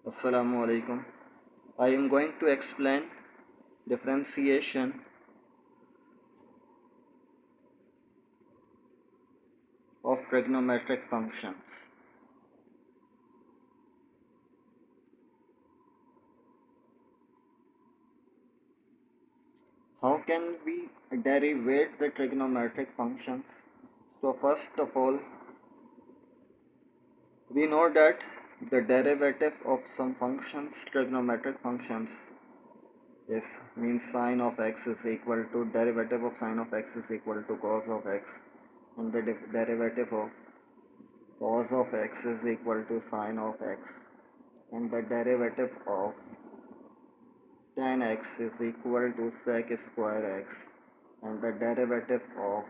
Assalamu alaikum. I am going to explain differentiation of trigonometric functions. How can we derivate the trigonometric functions? So first of all, we know that the derivative of some functions, trigonometric functions, is means sine of x is equal to derivative of sine of x is equal to cos of x, and the derivative of cos of x is equal to sine of x, and the derivative of tan x is equal to sec square x, and the derivative of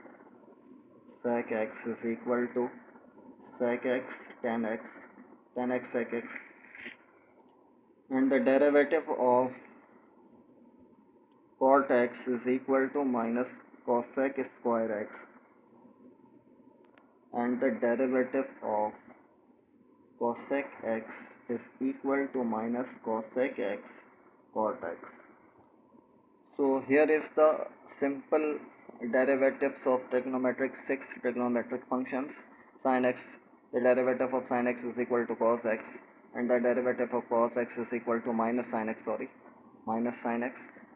sec x is equal to sec x tan x sec x, and the derivative of cot x is equal to minus cosec square x, and the derivative of cosec x is equal to minus cosec x cot x. So here is the simple derivatives of six trigonometric functions. Sin x, the derivative of sin x is equal to cos x, and the derivative of cos x is equal to minus sin x,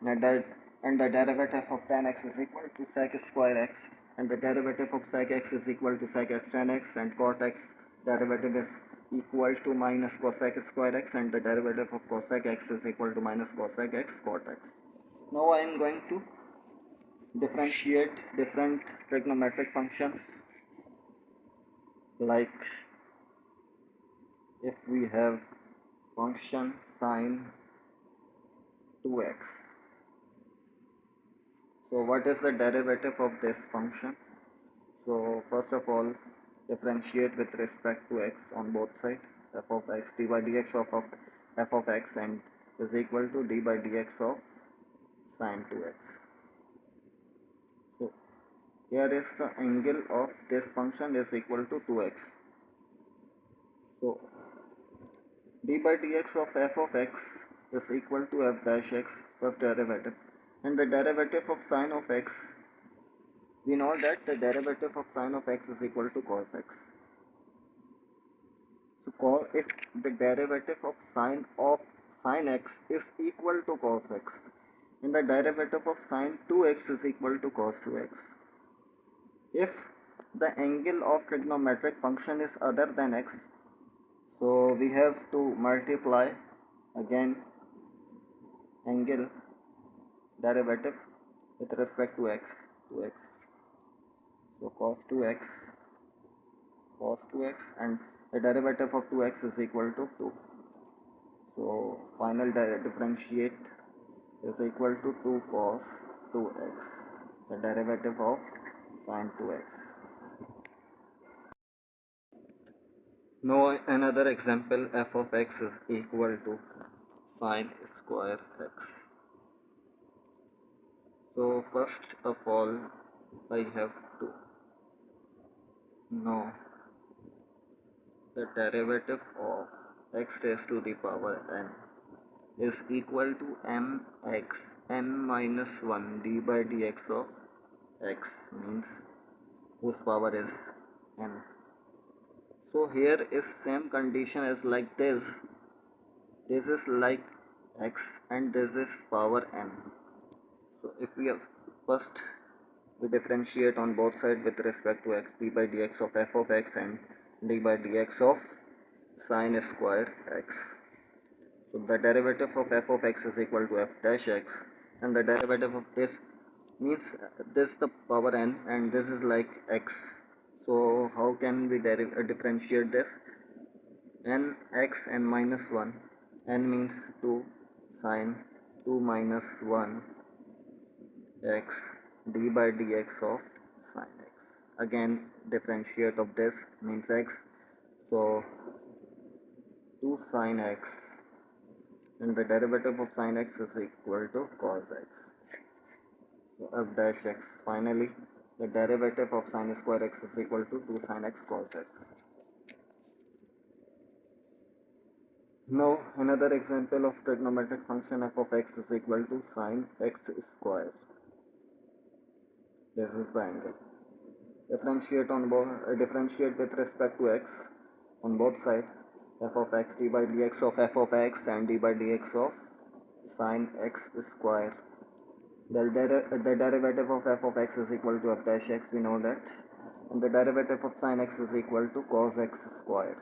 and the derivative of tan x is equal to sec square x, and the derivative of sec x is equal to sec x tan x, and cot x derivative is equal to minus cosec square x, and the derivative of cosec x is equal to minus cosec x cot x. Now I am going to differentiate different trigonometric functions, like if we have function sine 2x. So what is the derivative of this function? So first of all, differentiate with respect to x on both sides. F of x d by dx of f of x and is equal to d by dx of sine 2x. So here is the angle of this function is equal to 2x. So d by dx of f of x is equal to f dash x first derivative, and the derivative of sine of x, we know that the derivative of sine of x is equal to cos x. So if the derivative of sine x is equal to cos x, and the derivative of sine 2x is equal to cos 2x, if the angle of trigonometric function is other than x, so we have to multiply again angle derivative with respect to x. So cos 2x, and the derivative of 2x is equal to 2. So final differentiate is equal to 2 cos 2x, the derivative of sin 2x. Now another example, f of x is equal to sine square x. So first of all, I have to know the derivative of x raised to the power n is equal to mx n minus 1 d by dx of x, means whose power is n. So here is same condition as like this. This is like x and this is power n. So if we have first we differentiate on both sides with respect to x, d by dx of f of x and d by dx of sine square x. So the derivative of f of x is equal to f dash x, and the derivative of this means this the power n and this is like x. So how can we differentiate this? N x n minus 1, n means 2 sine 2 minus 1 x d by dx of sine x. Again differentiate of this means x, so 2 sine x, and the derivative of sine x is equal to cos x. So f dash x, finally the derivative of sine square x is equal to 2 sine x cos x. Now another example of trigonometric function f of x is equal to sine x square. This is the angle. Differentiate with respect to x on both sides. F of x d by dx of f of x and d by dx of sine x square. The derivative of f of x is equal to f dash x, we know that. And the derivative of sine x is equal to cos x square.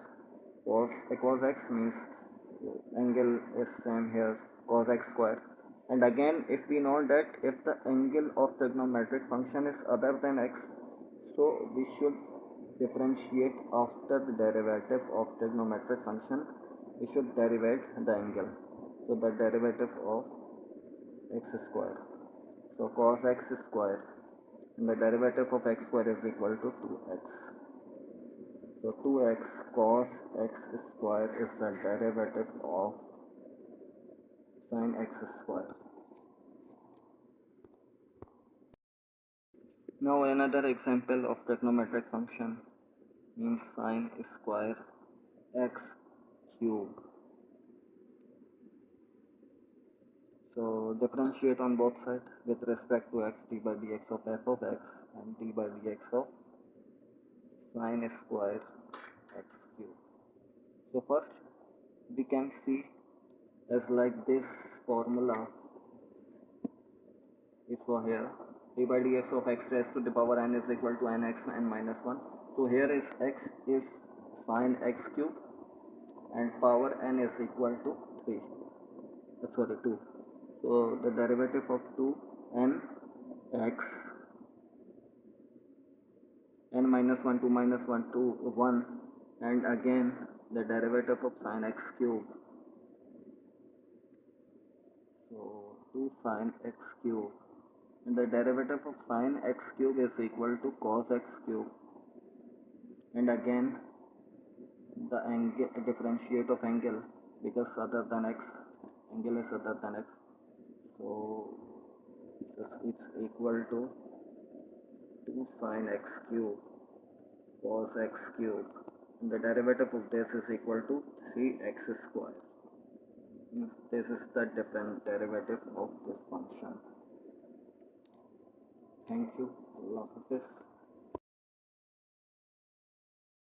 Cos x means angle is same here, cos x square. And again, if we know that if the angle of trigonometric function is other than x, so we should differentiate after the derivative of trigonometric function. We should derivate the angle. So the derivative of x square. So cos x square, and the derivative of x square is equal to 2x. So 2x cos x square is the derivative of sin x square. Now another example of trigonometric function means sin square x cube. So differentiate on both sides with respect to x, d by dx of f of x and d by dx of sin square x cube. So first we can see as like this formula is for here, d by dx of x raised to the power n is equal to nx n minus 1. So here is x is sin x cube and power n is equal to 3. Sorry, 2. So the derivative of 2 n x n minus 1, 2 minus 1, 2 1, and again the derivative of sin x cube. So 2 sin x cube, and the derivative of sin x cube is equal to cos x cube, and again the angle differentiate of angle because other than x, angle is other than x, so it's equal to 2 sin x cube cos x cube, and the derivative of this is equal to 3x square. Means this is the different derivative of this function. Thank you. Allah Hafiz.